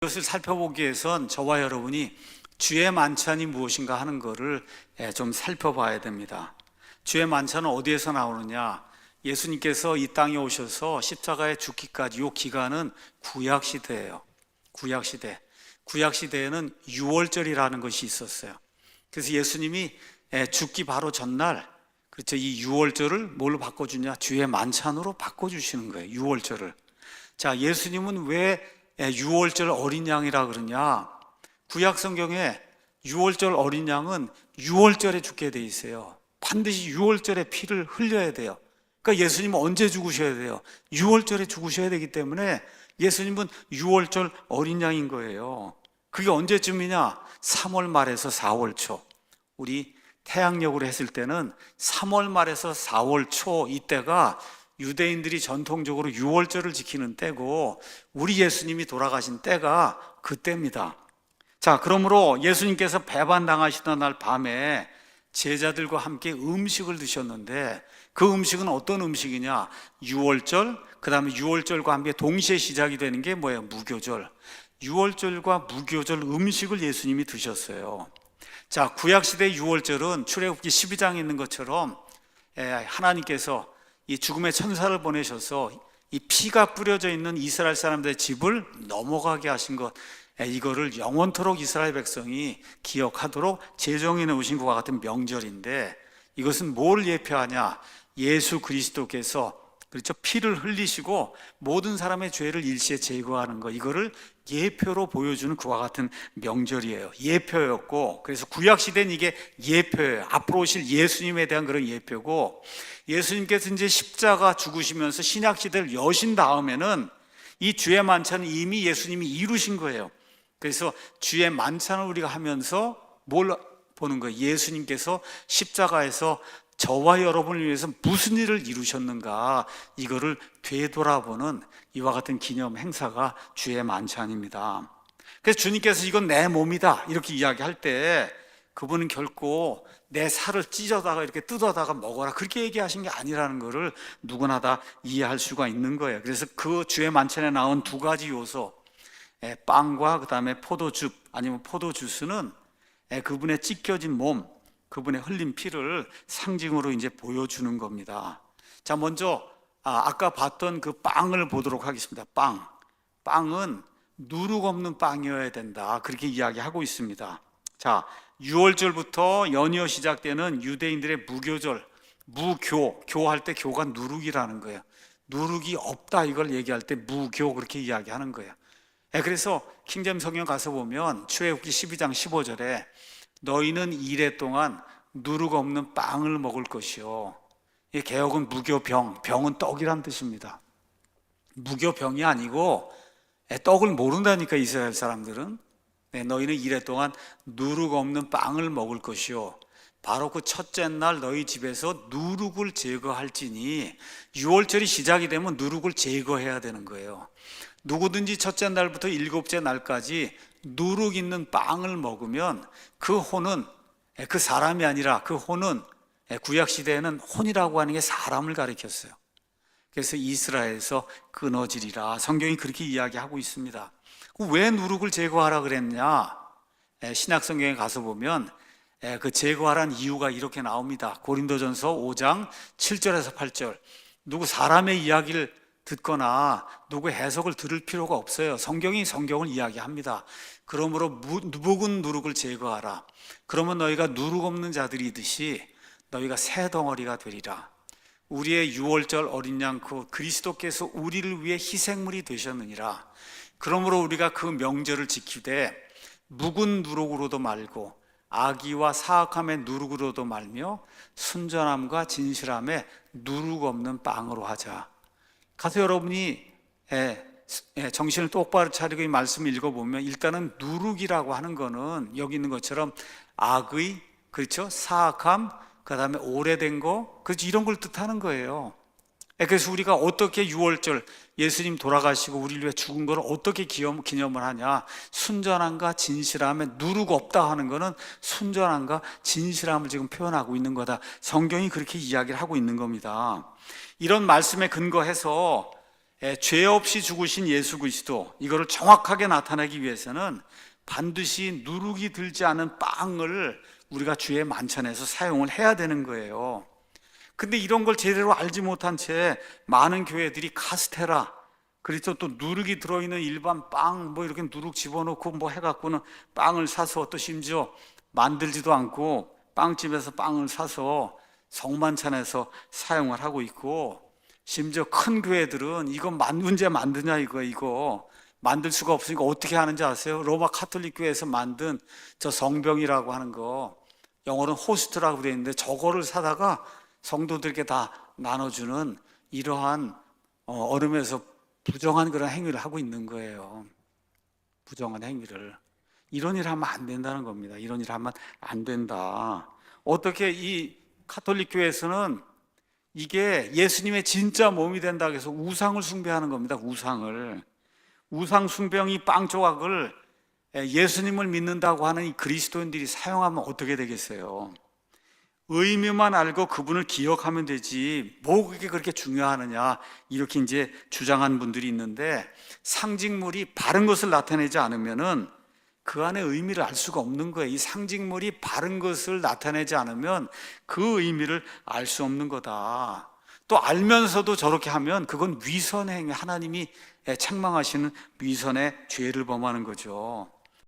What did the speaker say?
이것을 살펴보기 위해선 저와 여러분이 주의 만찬이 무엇인가 하는 것을 좀 살펴봐야 됩니다. 주의 만찬은 어디에서 나오느냐? 예수님께서 이 땅에 오셔서 십자가에 죽기까지 이 기간은 구약시대예요. 구약시대. 구약시대에는 유월절이라는 것이 있었어요. 그래서 예수님이 죽기 바로 전날, 그렇죠, 이 유월절을 뭘로 바꿔주냐? 주의 만찬으로 바꿔주시는 거예요. 유월절을. 자, 예수님은 왜 유월절 어린 양이라 그러냐? 구약 성경에 유월절 어린 양은 유월절에 죽게 돼 있어요. 반드시 유월절에 피를 흘려야 돼요. 그러니까 예수님은 언제 죽으셔야 돼요? 유월절에 죽으셔야 되기 때문에 예수님은 유월절 어린 양인 거예요. 그게 언제쯤이냐? 3월 말에서 4월 초. 우리 태양력으로 했을 때는 3월 말에서 4월 초, 이때가 유대인들이 전통적으로 유월절을 지키는 때고, 우리 예수님이 돌아가신 때가 그때입니다. 자, 그러므로 예수님께서 배반당하시던 날 밤에 제자들과 함께 음식을 드셨는데, 그 음식은 어떤 음식이냐? 유월절, 그 다음에 유월절과 함께 동시에 시작이 되는 게 뭐예요? 무교절. 유월절과 무교절 음식을 예수님이 드셨어요. 자, 구약시대 유월절은 출애굽기 12장에 있는 것처럼 하나님께서 이 죽음의 천사를 보내셔서 이 피가 뿌려져 있는 이스라엘 사람들의 집을 넘어가게 하신 것, 이거를 영원토록 이스라엘 백성이 기억하도록 제정해 놓으신 것과 같은 명절인데, 이것은 뭘 예표하냐? 예수 그리스도께서, 그렇죠, 피를 흘리시고 모든 사람의 죄를 일시에 제거하는 것, 이거를 예표로 보여주는 그와 같은 명절이에요. 예표였고, 그래서 구약시대는 이게 예표예요. 앞으로 오실 예수님에 대한 그런 예표고, 예수님께서 이제 십자가 죽으시면서 신약시대를 여신 다음에는 이 주의 만찬은 이미 예수님이 이루신 거예요. 그래서 주의 만찬을 우리가 하면서 뭘 보는 거예요? 예수님께서 십자가에서 저와 여러분을 위해서 무슨 일을 이루셨는가, 이거를 되돌아보는 이와 같은 기념 행사가 주의 만찬입니다. 그래서 주님께서 이건 내 몸이다 이렇게 이야기할 때, 그분은 결코 내 살을 찢어다가 이렇게 뜯어다가 먹어라 그렇게 얘기하신 게 아니라는 것을 누구나 다 이해할 수가 있는 거예요. 그래서 그 주의 만찬에 나온 두 가지 요소, 빵과 그 다음에 포도즙 아니면 포도주스는 그분의 찢겨진 몸, 그분의 흘린 피를 상징으로 이제 보여주는 겁니다. 자, 먼저 아까 봤던 그 빵을 보도록 하겠습니다. 빵은 누룩 없는 빵이어야 된다, 그렇게 이야기하고 있습니다. 자, 6월절부터 연이어 시작되는 유대인들의 무교절, 교할 때 교가 누룩이라는 거예요. 누룩이 없다 이걸 얘기할 때 무교 그렇게 이야기하는 거예요. 그래서 킹제임스 성경 가서 보면 출애굽기 12장 15절에 너희는 이레 동안 누룩 없는 빵을 먹을 것이요. 이 개역은 무교병, 병은 떡이란 뜻입니다. 무교병이 아니고 떡을 모른다니까 이스라엘 사람들은. 너희는 이레 동안 누룩 없는 빵을 먹을 것이요. 바로 그 첫째 날 너희 집에서 누룩을 제거할지니, 6월절이 시작이 되면 누룩을 제거해야 되는 거예요. 누구든지 첫째 날부터 일곱째 날까지 누룩 있는 빵을 먹으면 그 혼은, 그 사람이 아니라 그 혼은, 구약시대에는 혼이라고 하는 게 사람을 가리켰어요. 그래서 이스라엘에서 끊어지리라, 성경이 그렇게 이야기하고 있습니다. 왜 누룩을 제거하라 그랬냐? 신약 성경에 가서 보면 그 제거하라는 이유가 이렇게 나옵니다. 고린도전서 5장 7절에서 8절. 누구 사람의 이야기를 듣거나 누구 해석을 들을 필요가 없어요. 성경이 성경을 이야기합니다. 그러므로 묵은 누룩을 제거하라. 그러면 너희가 누룩 없는 자들이듯이 너희가 새 덩어리가 되리라. 우리의 유월절 어린 양 그 그리스도께서 우리를 위해 희생물이 되셨느니라. 그러므로 우리가 그 명절을 지키되 묵은 누룩으로도 말고 악의와 사악함의 누룩으로도 말며 순전함과 진실함에 누룩 없는 빵으로 하자. 가서 여러분이 정신을 똑바로 차리고 이 말씀을 읽어보면, 일단은 누룩이라고 하는 거는 여기 있는 것처럼 악의, 그렇죠, 사악함, 그 다음에 오래된 거, 그렇죠, 이런 걸 뜻하는 거예요. 그래서 우리가 어떻게 유월절, 예수님 돌아가시고 우리를 위해 죽은 걸 어떻게 기념을 하냐? 순전함과 진실함에 누룩 없다 하는 거는 순전함과 진실함을 지금 표현하고 있는 거다. 성경이 그렇게 이야기를 하고 있는 겁니다. 이런 말씀에 근거해서 죄 없이 죽으신 예수 그리스도, 이거를 정확하게 나타내기 위해서는 반드시 누룩이 들지 않은 빵을 우리가 주의 만찬에서 사용을 해야 되는 거예요. 근데 이런 걸 제대로 알지 못한 채 많은 교회들이 카스테라, 그리고 또 누룩이 들어있는 일반 빵 뭐 이렇게 누룩 집어넣고 뭐 해갖고는 빵을 사서, 또 심지어 만들지도 않고 빵집에서 빵을 사서 성만찬에서 사용을 하고 있고, 심지어 큰 교회들은 이거 언제 만드냐, 이거 만들 수가 없으니까 어떻게 하는지 아세요? 로마 카톨릭 교회에서 만든 저 성병이라고 하는 거, 영어로는 호스트라고 되어 있는데, 저거를 사다가 성도들에게 다 나눠주는 이러한 얼음에서 부정한 그런 행위를 하고 있는 거예요. 부정한 행위를. 이런 일을 하면 안 된다는 겁니다. 이런 일을 하면 안 된다. 어떻게 이 카톨릭 교회에서는 이게 예수님의 진짜 몸이 된다고 해서 우상을 숭배하는 겁니다. 우상 숭배형 빵 조각을 예수님을 믿는다고 하는 이 그리스도인들이 사용하면 어떻게 되겠어요? 의미만 알고 그분을 기억하면 되지 뭐 그게 그렇게 중요하느냐, 이렇게 이제 주장한 분들이 있는데, 상징물이 바른 것을 나타내지 않으면은 그 안에 의미를 알 수가 없는 거예요. 이 상징물이 바른 것을 나타내지 않으면 그 의미를 알 수 없는 거다. 또 알면서도 저렇게 하면 그건 위선의 행위, 하나님이 책망하시는 위선의 죄를 범하는 거죠.